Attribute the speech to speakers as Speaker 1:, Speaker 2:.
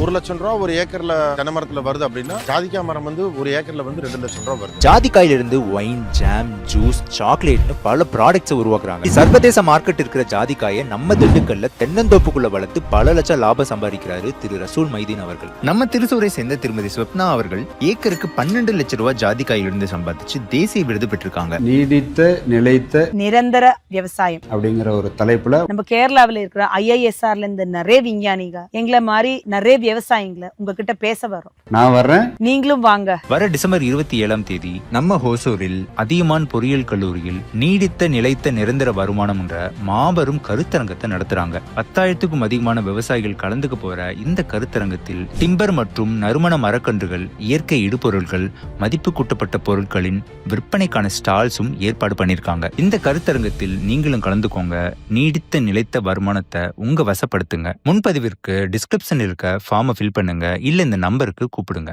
Speaker 1: 1,00,000 ஒரு ஏக்கர்ல தென்னை வருது அப்படின்னா ஜாதிக்காய் மரம் வந்து ஒரு ஏக்கர்ல வந்து 2,00,000 வருது.
Speaker 2: ஜாதிக்காயில இருந்து ஒயின், ஜாம், ஜூஸ், சாக்லேட்னு பல ப்ராடக்ட்ஸ் உருவாக்குறாங்க. சர்வதேச மார்க்கெட் இருக்கிற ஜாதிக்காயை நம்ம திண்டுக்கல்ல தென்னந்தோப்புக்குள்ள வளர்த்து பல லட்சம் லாபம் சம்பாதிக்கிறாரு திரு ரசூல் மைதீன் அவர்கள்.
Speaker 3: நம்ம திருசூரை சேர்ந்த திருமதி ஸ்வப்னா அவர்கள் ஏக்கருக்கு 12 லட்சம் ரூபாய் ஜாதிக்காயிலிருந்து சம்பாதிச்சு தேசிய விருது பெற்றிருக்காங்க.
Speaker 4: நீடித்த நிலைத்த
Speaker 5: நிரந்தர விவசாயம்
Speaker 4: அப்படிங்கிற ஒரு தலைப்புல
Speaker 5: நம்ம கேரளாவில் இருக்கிற IISRல இருந்து நிறைய விஞ்ஞானிங்க எங்களை மாதிரி நிறைய விவசாயிங்களை உங்ககிட்ட பேச வரோம்.
Speaker 4: நான் வர்றேன்,
Speaker 5: நீங்களும் வாங்க.
Speaker 3: வர டிசம்பர் 27 தேதி நம்ம ஹோசூரில் அதியமான் பொறியியல் கல்லூரியில் நீடித்த நிலைத்த நிரந்தர வருமானம் என்ற மாபெரும் கருத்தரங்கத்தை நடத்துறாங்க. 10,000க்கும் அதிகமான விவசாயிகள் கலந்துக்க போற இந்த கருத்தரங்கத்தில் டிம்பர் மற்றும் நறுமண மரக்கன்றுகள், இயற்கை இடுபொருட்கள், மதிப்பு கூட்டப்பட்ட பொருட்களின் விற்பனைக்கான ஸ்டால்ஸும் ஏற்பாடு பண்ணிருக்காங்க. இந்த கருத்தரங்கத்தில் நீங்களும் கலந்துக்கோங்க. நீடித்த நிலைத்த வருமானத்தை உங்க வசப்படுத்துங்க. முன்பதிவிற்கு டிஸ்கிரிப்ஷன் இருக்க ஃபார்மை ஃபில் பண்ணுங்க, இல்ல இந்த நம்பருக்கு கூப்பிடுங்க.